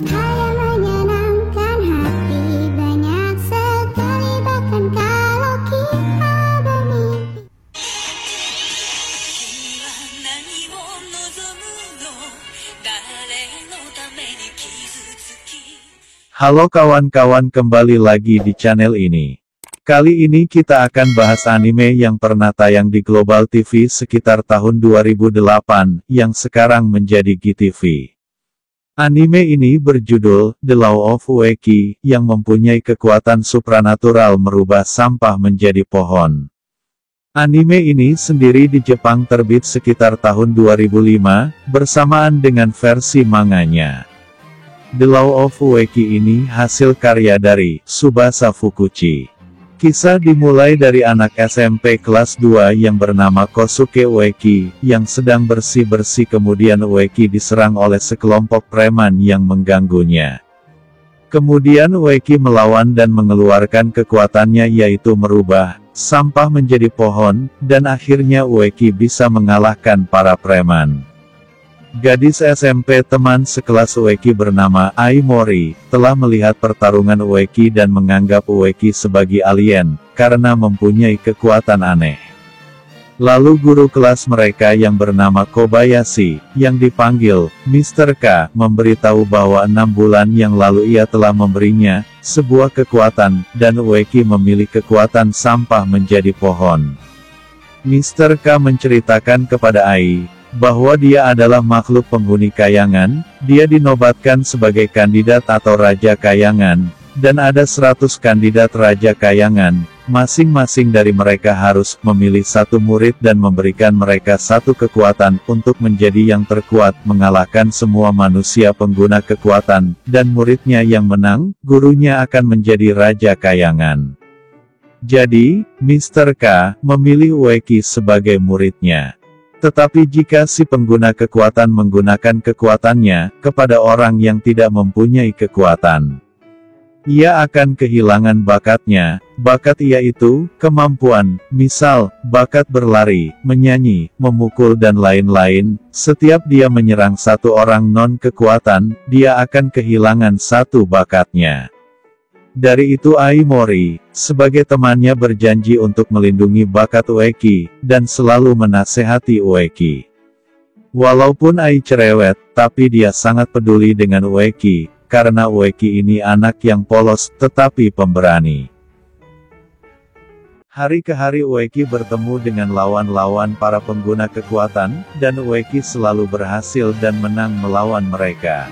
Hal yang menyenangkan hati banyak sekali, bahkan kalau kita bermimpi. Halo kawan-kawan, kembali lagi di channel ini. Kali ini kita akan bahas anime yang pernah tayang di Global TV sekitar tahun 2008, yang sekarang menjadi GTV. Anime ini berjudul The Law of Ueki, yang mempunyai kekuatan supranatural merubah sampah menjadi pohon. Anime ini sendiri di Jepang terbit sekitar tahun 2005, bersamaan dengan versi manganya. The Law of Ueki ini hasil karya dari Tsubasa Fukuchi. Kisah dimulai dari anak SMP kelas 2 yang bernama Kosuke Ueki, yang sedang bersih-bersih, kemudian Ueki diserang oleh sekelompok preman yang mengganggunya. Kemudian Ueki melawan dan mengeluarkan kekuatannya, yaitu merubah sampah menjadi pohon, dan akhirnya Ueki bisa mengalahkan para preman. Gadis SMP teman sekelas Ueki bernama Ai Mori, telah melihat pertarungan Ueki dan menganggap Ueki sebagai alien, karena mempunyai kekuatan aneh. Lalu guru kelas mereka yang bernama Kobayashi, yang dipanggil Mr. K, memberitahu bahwa 6 bulan yang lalu ia telah memberinya sebuah kekuatan, dan Ueki memilih kekuatan sampah menjadi pohon. Mr. K menceritakan kepada Ai, bahwa dia adalah makhluk penghuni kayangan, dia dinobatkan sebagai kandidat atau raja kayangan, dan ada 100 kandidat raja kayangan, masing-masing dari mereka harus memilih satu murid dan memberikan mereka satu kekuatan, untuk menjadi yang terkuat mengalahkan semua manusia pengguna kekuatan, dan muridnya yang menang, gurunya akan menjadi raja kayangan. Jadi, Mr. K memilih Ueki sebagai muridnya. Tetapi jika si pengguna kekuatan menggunakan kekuatannya kepada orang yang tidak mempunyai kekuatan, ia akan kehilangan bakatnya. Bakat yaitu kemampuan, misal, bakat berlari, menyanyi, memukul dan lain-lain. Setiap dia menyerang satu orang non-kekuatan, dia akan kehilangan satu bakatnya. Dari itu Ai Mori, sebagai temannya, berjanji untuk melindungi bakat Ueki, dan selalu menasehati Ueki. Walaupun Ai cerewet, tapi dia sangat peduli dengan Ueki, karena Ueki ini anak yang polos, tetapi pemberani. Hari ke hari Ueki bertemu dengan lawan-lawan para pengguna kekuatan, dan Ueki selalu berhasil dan menang melawan mereka.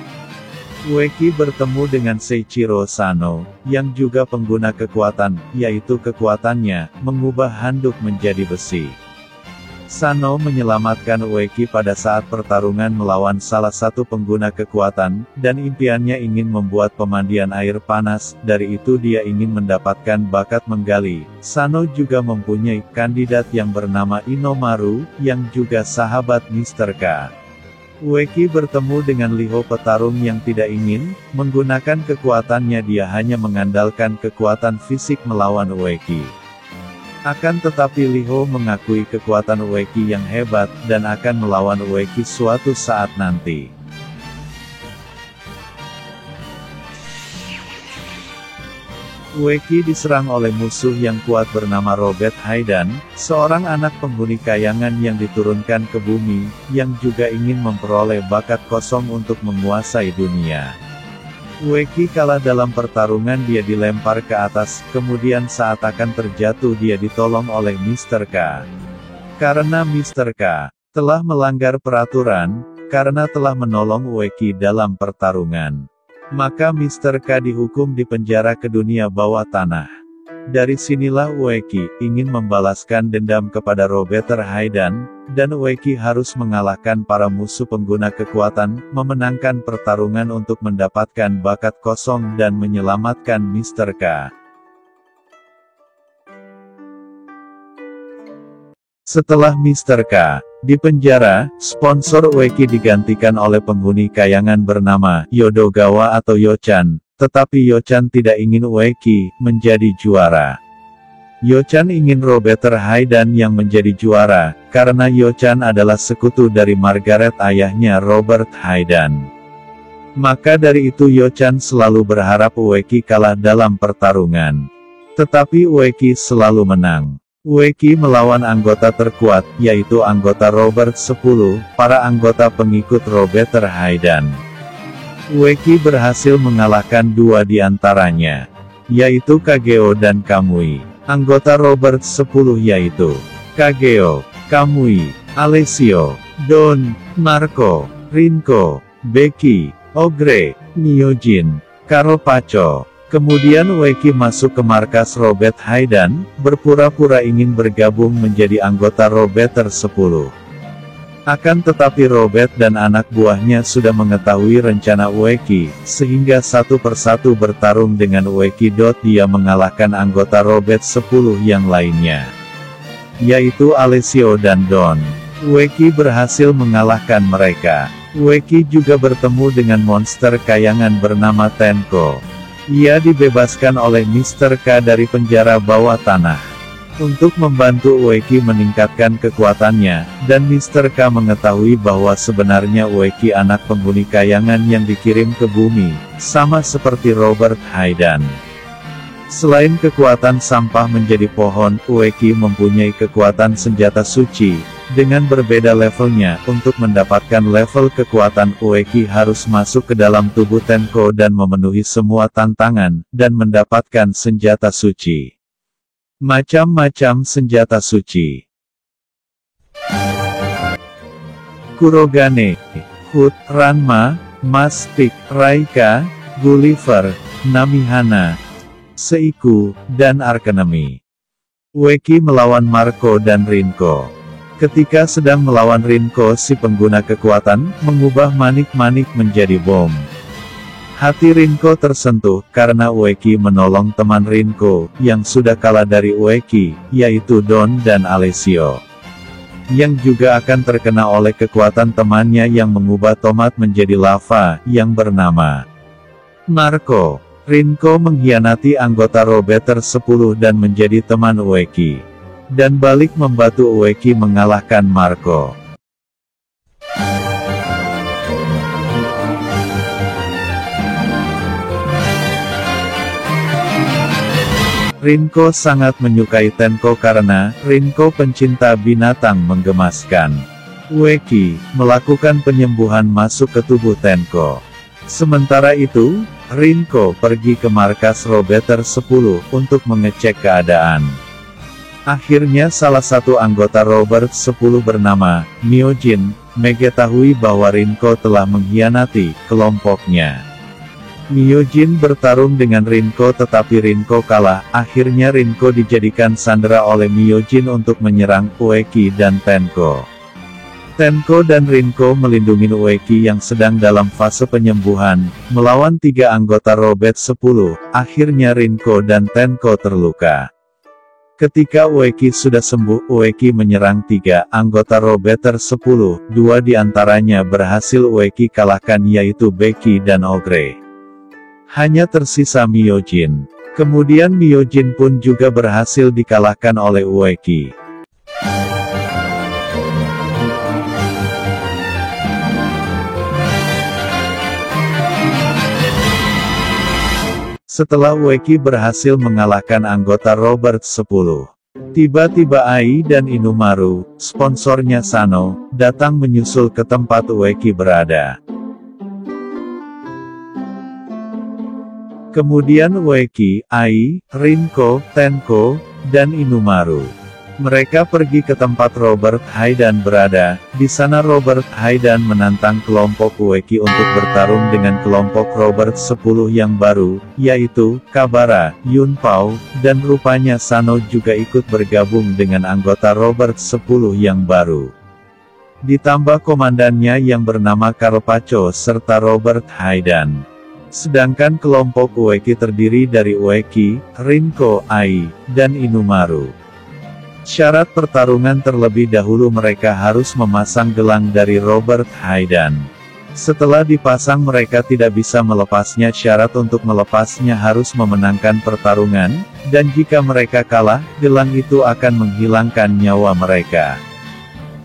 Ueki bertemu dengan Seiichiro Sano, yang juga pengguna kekuatan, yaitu kekuatannya mengubah handuk menjadi besi. Sano menyelamatkan Ueki pada saat pertarungan melawan salah satu pengguna kekuatan, dan impiannya ingin membuat pemandian air panas. Dari itu dia ingin mendapatkan bakat menggali. Sano juga mempunyai kandidat yang bernama Inomaru, yang juga sahabat Mr. K. Ueki bertemu dengan Liho, petarung yang tidak ingin menggunakan kekuatannya, dia hanya mengandalkan kekuatan fisik melawan Ueki. Akan tetapi Liho mengakui kekuatan Ueki yang hebat, dan akan melawan Ueki suatu saat nanti. Ueki diserang oleh musuh yang kuat bernama Robert Haidan, seorang anak penghuni kayangan yang diturunkan ke bumi, yang juga ingin memperoleh bakat kosong untuk menguasai dunia. Ueki kalah dalam pertarungan, dia dilempar ke atas, kemudian saat akan terjatuh dia ditolong oleh Mr. K. Karena Mr. K telah melanggar peraturan, karena telah menolong Ueki dalam pertarungan, maka Mr. K dihukum di penjara ke dunia bawah tanah. Dari sinilah Ueki ingin membalaskan dendam kepada Robert Haidan, dan Ueki harus mengalahkan para musuh pengguna kekuatan, memenangkan pertarungan untuk mendapatkan bakat kosong dan menyelamatkan Mr. K. Setelah Mr. K di penjara, sponsor Ueki digantikan oleh penghuni kayangan bernama Yodogawa atau Yochan, tetapi Yochan tidak ingin Ueki menjadi juara. Yochan ingin Robert Haidan yang menjadi juara, karena Yochan adalah sekutu dari Margaret, ayahnya Robert Haidan. Maka dari itu Yo-chan selalu berharap Ueki kalah dalam pertarungan. Tetapi Ueki selalu menang. Ueki melawan anggota terkuat, yaitu anggota Robert 10, para anggota pengikut Robeter Haidan. Ueki berhasil mengalahkan dua di antaranya, yaitu Kageo dan Kamui. Anggota Robert 10 yaitu Kageo, Kamui, Alessio, Don, Marco, Rinko, Becky, Ogre, Myojin, Carpaccio. Kemudian Ueki masuk ke markas Robert Haidan, berpura-pura ingin bergabung menjadi anggota Robeter 10. Akan tetapi Robert dan anak buahnya sudah mengetahui rencana Ueki, sehingga satu persatu bertarung dengan Ueki. Dia mengalahkan anggota Robert 10 yang lainnya, yaitu Alessio dan Don. Ueki berhasil mengalahkan mereka. Ueki juga bertemu dengan monster kayangan bernama Tenko. Ia dibebaskan oleh Mr. K dari penjara bawah tanah. Untuk membantu Ueki meningkatkan kekuatannya, dan Mr. K mengetahui bahwa sebenarnya Ueki anak penghuni kayangan yang dikirim ke bumi, sama seperti Robert Haidan. Selain kekuatan sampah menjadi pohon, Ueki mempunyai kekuatan senjata suci. Dengan berbeda levelnya, untuk mendapatkan level kekuatan Ueki harus masuk ke dalam tubuh Tenko dan memenuhi semua tantangan, dan mendapatkan senjata suci. Macam-macam senjata suci. Kurogane, Hut, Ranma, Mastic, Raika, Gulliver, Namihana, Seiku, dan Arkanemi. Ueki melawan Marco dan Rinko. Ketika sedang melawan Rinko, si pengguna kekuatan mengubah manik-manik menjadi bom. Hati Rinko tersentuh, karena Ueki menolong teman Rinko, yang sudah kalah dari Ueki, yaitu Don dan Alessio. Yang juga akan terkena oleh kekuatan temannya yang mengubah tomat menjadi lava, yang bernama Marco. Rinko mengkhianati anggota Robeter 10 dan menjadi teman Ueki. Dan balik membantu Ueki mengalahkan Marco. Rinko sangat menyukai Tenko karena Rinko pencinta binatang menggemaskan. Ueki melakukan penyembuhan masuk ke tubuh Tenko. Sementara itu, Rinko pergi ke markas Robeter 10 untuk mengecek keadaan. Akhirnya salah satu anggota Robert 10 bernama Myojin mengetahui bahwa Rinko telah mengkhianati kelompoknya. Myojin bertarung dengan Rinko tetapi Rinko kalah. Akhirnya Rinko dijadikan sandera oleh Myojin untuk menyerang Ueki dan Tenko. Tenko dan Rinko melindungi Ueki yang sedang dalam fase penyembuhan, melawan tiga anggota Robert 10. Akhirnya Rinko dan Tenko terluka. Ketika Ueki sudah sembuh, Ueki menyerang tiga anggota Robeter 10, dua di antaranya berhasil Ueki kalahkan yaitu Becky dan Ogre. Hanya tersisa Myojin. Kemudian Myojin pun juga berhasil dikalahkan oleh Ueki. Setelah Ueki berhasil mengalahkan anggota Robert 10, tiba-tiba Ai dan Inumaru, sponsornya Sano, datang menyusul ke tempat Ueki berada. Kemudian Ueki, Ai, Rinko, Tenko, dan Inumaru. Mereka pergi ke tempat Robert Haidan berada. Di sana Robert Haidan menantang kelompok Ueki untuk bertarung dengan kelompok Robert 10 yang baru, yaitu Kabara, Yunpao, dan rupanya Sano juga ikut bergabung dengan anggota Robert 10 yang baru. Ditambah komandannya yang bernama Carpaccio serta Robert Haidan. Sedangkan kelompok Ueki terdiri dari Ueki, Rinko, Ai, dan Inumaru. Syarat pertarungan terlebih dahulu mereka harus memasang gelang dari Robert Haidan. Setelah dipasang mereka tidak bisa melepasnya. Syarat untuk melepasnya harus memenangkan pertarungan, dan jika mereka kalah, gelang itu akan menghilangkan nyawa mereka.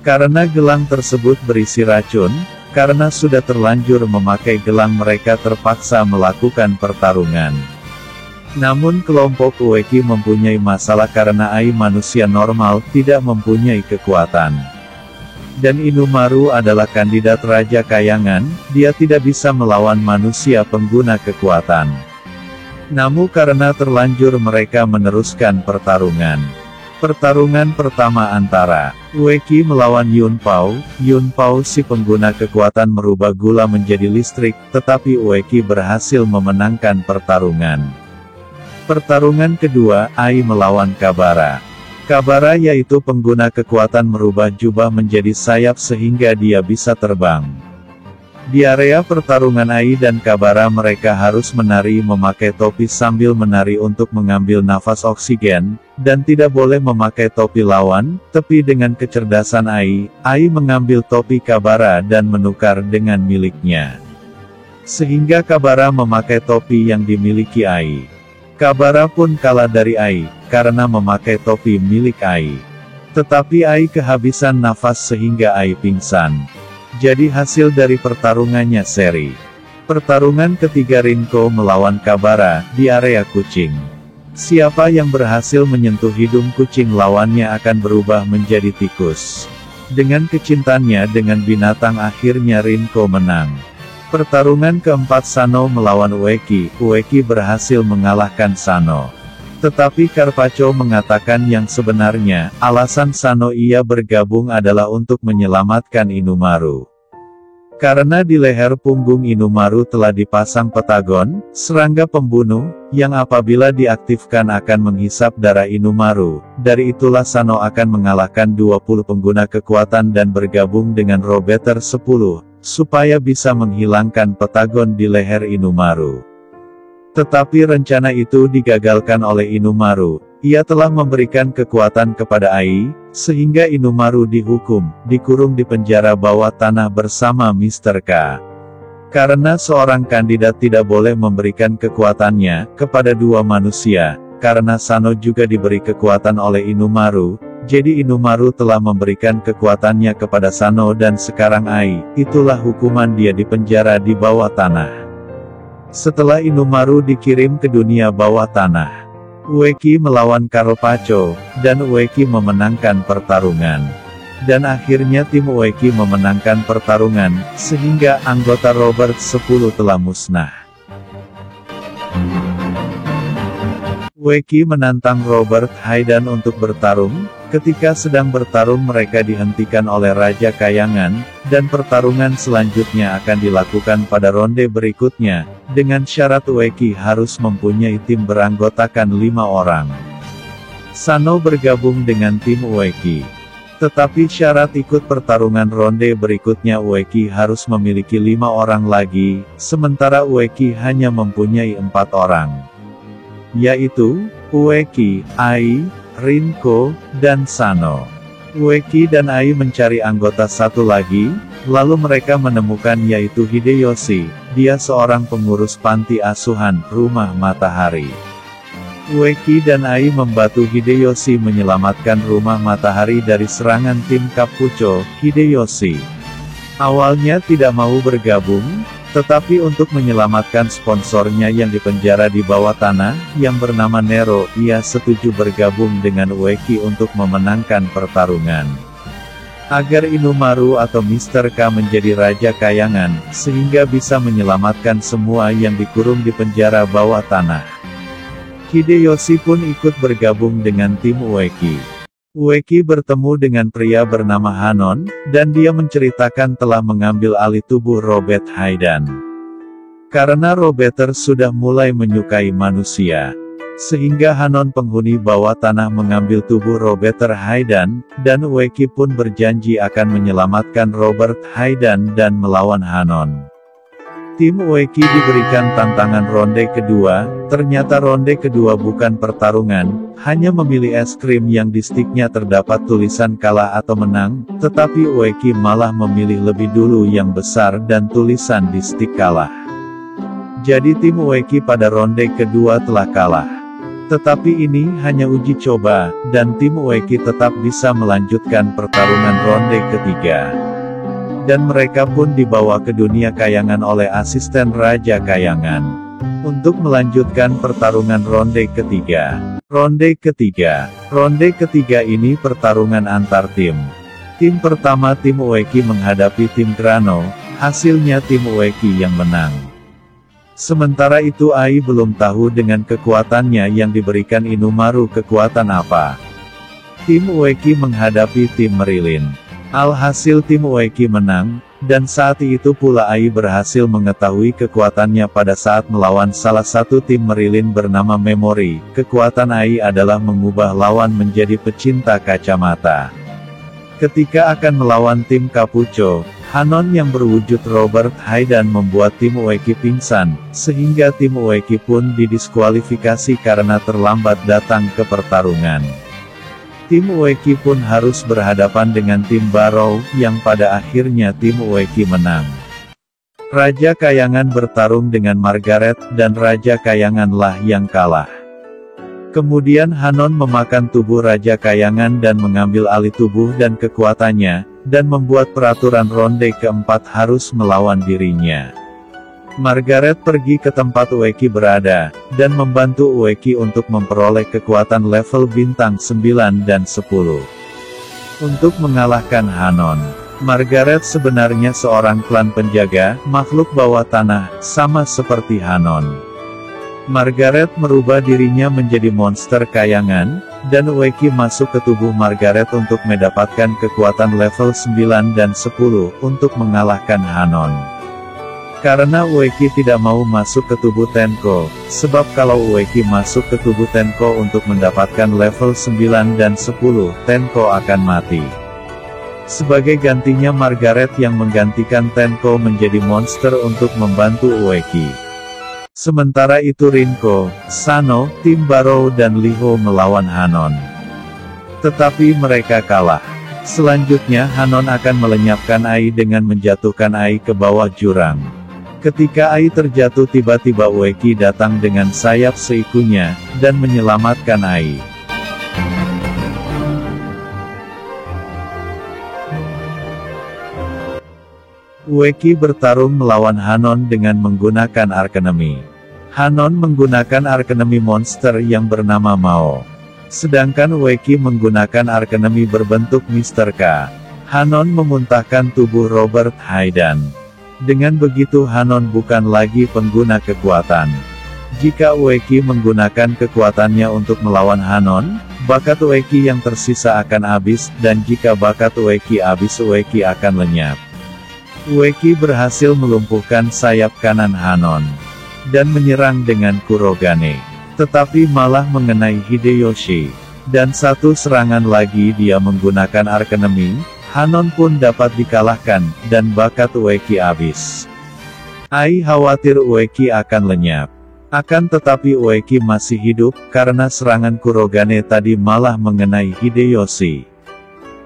Karena gelang tersebut berisi racun, Karena sudah terlanjur memakai gelang mereka terpaksa melakukan pertarungan. Namun kelompok Ueki mempunyai masalah karena Ai manusia normal tidak mempunyai kekuatan. Dan Inomaru adalah kandidat Raja Kayangan, dia tidak bisa melawan manusia pengguna kekuatan. Namun karena terlanjur mereka meneruskan pertarungan. Pertarungan pertama antara Ueki melawan Yunpao. Yunpao si pengguna kekuatan merubah gula menjadi listrik, tetapi Ueki berhasil memenangkan pertarungan. Pertarungan kedua, Ai melawan Kabara. Kabara yaitu pengguna kekuatan merubah jubah menjadi sayap sehingga dia bisa terbang. Di area pertarungan Ai dan Kabara mereka harus menari memakai topi sambil menari untuk mengambil nafas oksigen, dan tidak boleh memakai topi lawan, tapi dengan kecerdasan Ai mengambil topi Kabara dan menukar dengan miliknya. Sehingga Kabara memakai topi yang dimiliki Ai. Kabara pun kalah dari Ai, karena memakai topi milik Ai. Tetapi Ai kehabisan nafas sehingga Ai pingsan. Jadi hasil dari pertarungannya seri. Pertarungan ketiga Rinko melawan Kabara, di area kucing. Siapa yang berhasil menyentuh hidung kucing lawannya akan berubah menjadi tikus. Dengan kecintaannya dengan binatang akhirnya Rinko menang. Pertarungan keempat Sano melawan Ueki. Ueki berhasil mengalahkan Sano. Tetapi Carpaccio mengatakan yang sebenarnya, alasan Sano ia bergabung adalah untuk menyelamatkan Inomaru. Karena di leher punggung Inomaru telah dipasang petagon, serangga pembunuh, yang apabila diaktifkan akan menghisap darah Inomaru. Dari itulah Sano akan mengalahkan 20 pengguna kekuatan dan bergabung dengan Robeter 10, supaya bisa menghilangkan petagon di leher Inomaru. Tetapi rencana itu digagalkan oleh Inomaru. Ia telah memberikan kekuatan kepada Ai, sehingga Inomaru dikurung di penjara bawah tanah bersama Mr. K. Karena seorang kandidat tidak boleh memberikan kekuatannya kepada dua manusia, karena Sano juga diberi kekuatan oleh Inomaru, jadi Inomaru telah memberikan kekuatannya kepada Sano dan sekarang Ai, itulah hukuman dia dipenjara di bawah tanah. Setelah Inomaru dikirim ke dunia bawah tanah, Ueki melawan Carpaccio, dan Ueki memenangkan pertarungan. Dan akhirnya tim Ueki memenangkan pertarungan, sehingga anggota Robert 10 telah musnah. Ueki menantang Robert Haydan untuk bertarung. Ketika sedang bertarung mereka dihentikan oleh Raja Kayangan, dan pertarungan selanjutnya akan dilakukan pada ronde berikutnya, dengan syarat Ueki harus mempunyai tim beranggotakan 5 orang. Sano bergabung dengan tim Ueki. Tetapi syarat ikut pertarungan ronde berikutnya Ueki harus memiliki 5 orang lagi, sementara Ueki hanya mempunyai 4 orang. Yaitu, Ueki, Ai, Rinko, dan Sano. Ueki dan Ai mencari anggota satu lagi, lalu mereka menemukan yaitu Hideyoshi, dia seorang pengurus panti asuhan, Rumah Matahari. Ueki dan Ai membantu Hideyoshi menyelamatkan Rumah Matahari dari serangan tim Cappuccio. Hideyoshi awalnya tidak mau bergabung, tetapi untuk menyelamatkan sponsornya yang dipenjara di bawah tanah, yang bernama Nero, ia setuju bergabung dengan Ueki untuk memenangkan pertarungan. Agar Inomaru atau Mr. K menjadi Raja Kayangan, sehingga bisa menyelamatkan semua yang dikurung di penjara bawah tanah. Hideyoshi pun ikut bergabung dengan tim Ueki. Ueki bertemu dengan pria bernama Hanon, dan dia menceritakan telah mengambil alih tubuh Robert Haydan. Karena Robeter sudah mulai menyukai manusia, sehingga Hanon penghuni bawah tanah mengambil tubuh Robeter Haydan, dan Ueki pun berjanji akan menyelamatkan Robert Haydan dan melawan Hanon. Tim Ueki diberikan tantangan ronde kedua, ternyata ronde kedua bukan pertarungan, hanya memilih es krim yang di stiknya terdapat tulisan kalah atau menang, tetapi Ueki malah memilih lebih dulu yang besar dan tulisan di stik kalah. Jadi tim Ueki pada ronde kedua telah kalah. Tetapi ini hanya uji coba, dan tim Ueki tetap bisa melanjutkan pertarungan ronde ketiga. Dan mereka pun dibawa ke dunia kayangan oleh asisten Raja Kayangan, untuk melanjutkan pertarungan ronde ketiga. Ronde ketiga ini pertarungan antar tim. Tim pertama tim Ueki menghadapi tim Grano, hasilnya tim Ueki yang menang. Sementara itu Ai belum tahu dengan kekuatannya yang diberikan Inumaru kekuatan apa. Tim Ueki menghadapi tim Merilin. Alhasil tim Ueki menang, dan saat itu pula Ai berhasil mengetahui kekuatannya pada saat melawan salah satu tim Merilin bernama Memory. Kekuatan Ai adalah mengubah lawan menjadi pecinta kacamata. Ketika akan melawan tim Kapucho, Hanon yang berwujud Robert Haidan membuat tim Ueki pingsan, sehingga tim Ueki pun didiskualifikasi karena terlambat datang ke pertarungan. Tim Ueki pun harus berhadapan dengan tim Barrow, yang pada akhirnya tim Ueki menang. Raja Kayangan bertarung dengan Margaret, dan Raja Kayanganlah yang kalah. Kemudian Hanon memakan tubuh Raja Kayangan dan mengambil alih tubuh dan kekuatannya, dan membuat peraturan ronde keempat harus melawan dirinya. Margaret pergi ke tempat Ueki berada, dan membantu Ueki untuk memperoleh kekuatan level bintang 9 dan 10. Untuk mengalahkan Hanon, Margaret sebenarnya seorang klan penjaga, makhluk bawah tanah, sama seperti Hanon. Margaret merubah dirinya menjadi monster kayangan, dan Ueki masuk ke tubuh Margaret untuk mendapatkan kekuatan level 9 dan 10, untuk mengalahkan Hanon. Karena Ueki tidak mau masuk ke tubuh Tenko, sebab kalau Ueki masuk ke tubuh Tenko untuk mendapatkan level 9 dan 10, Tenko akan mati. Sebagai gantinya Margaret yang menggantikan Tenko menjadi monster untuk membantu Ueki. Sementara itu Rinko, Sano, tim Barrow dan Liho melawan Hanon. Tetapi mereka kalah. Selanjutnya Hanon akan melenyapkan Ai dengan menjatuhkan Ai ke bawah jurang. Ketika Ai terjatuh tiba-tiba Ueki datang dengan sayap seikunya, dan menyelamatkan Ai. Ueki bertarung melawan Hanon dengan menggunakan Arkanemi. Hanon menggunakan Arkanemi monster yang bernama Mao. Sedangkan Ueki menggunakan Arkanemi berbentuk Mr. K. Hanon memuntahkan tubuh Robert Haidan. Dengan begitu Hanon bukan lagi pengguna kekuatan. Jika Ueki menggunakan kekuatannya untuk melawan Hanon, bakat Ueki yang tersisa akan habis, dan jika bakat Ueki habis Ueki akan lenyap. Ueki berhasil melumpuhkan sayap kanan Hanon, dan menyerang dengan Kurogane. Tetapi malah mengenai Hideyoshi. Dan satu serangan lagi dia menggunakan Arkanemi, Hanon pun dapat dikalahkan, dan bakat Ueki habis. Ai khawatir Ueki akan lenyap. Akan tetapi Ueki masih hidup, karena serangan Kurogane tadi malah mengenai Hideyoshi.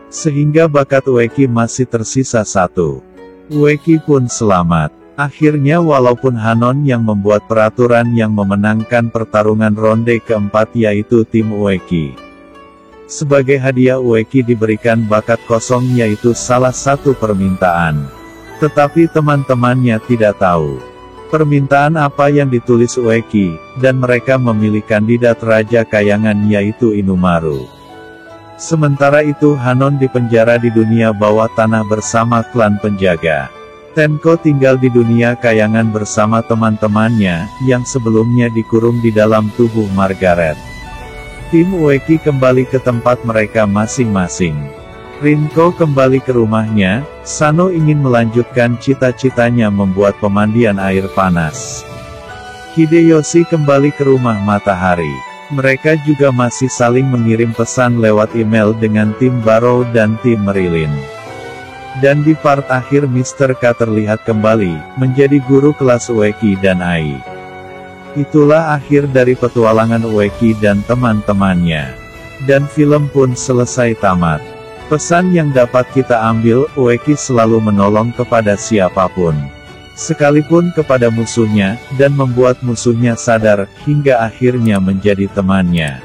Sehingga bakat Ueki masih tersisa satu. Ueki pun selamat. Akhirnya walaupun Hanon yang membuat peraturan yang memenangkan pertarungan ronde keempat yaitu tim Ueki. Sebagai hadiah Ueki diberikan bakat kosong yaitu salah satu permintaan. Tetapi teman-temannya tidak tahu permintaan apa yang ditulis Ueki, dan mereka memilih kandidat Raja Kayangan yaitu Inumaru. Sementara itu Hanon dipenjara di dunia bawah tanah bersama klan penjaga. Tenko tinggal di dunia kayangan bersama teman-temannya, yang sebelumnya dikurung di dalam tubuh Margaret. Tim Ueki kembali ke tempat mereka masing-masing. Rinko kembali ke rumahnya, Sano ingin melanjutkan cita-citanya membuat pemandian air panas. Hideyoshi kembali ke rumah matahari. Mereka juga masih saling mengirim pesan lewat email dengan tim Barrow dan tim Merilin. Dan di part akhir Mr. K terlihat kembali, menjadi guru kelas Ueki dan Ai. Itulah akhir dari petualangan Ueki dan teman-temannya. Dan film pun selesai tamat. Pesan yang dapat kita ambil, Ueki selalu menolong kepada siapapun. Sekalipun kepada musuhnya, dan membuat musuhnya sadar, hingga akhirnya menjadi temannya.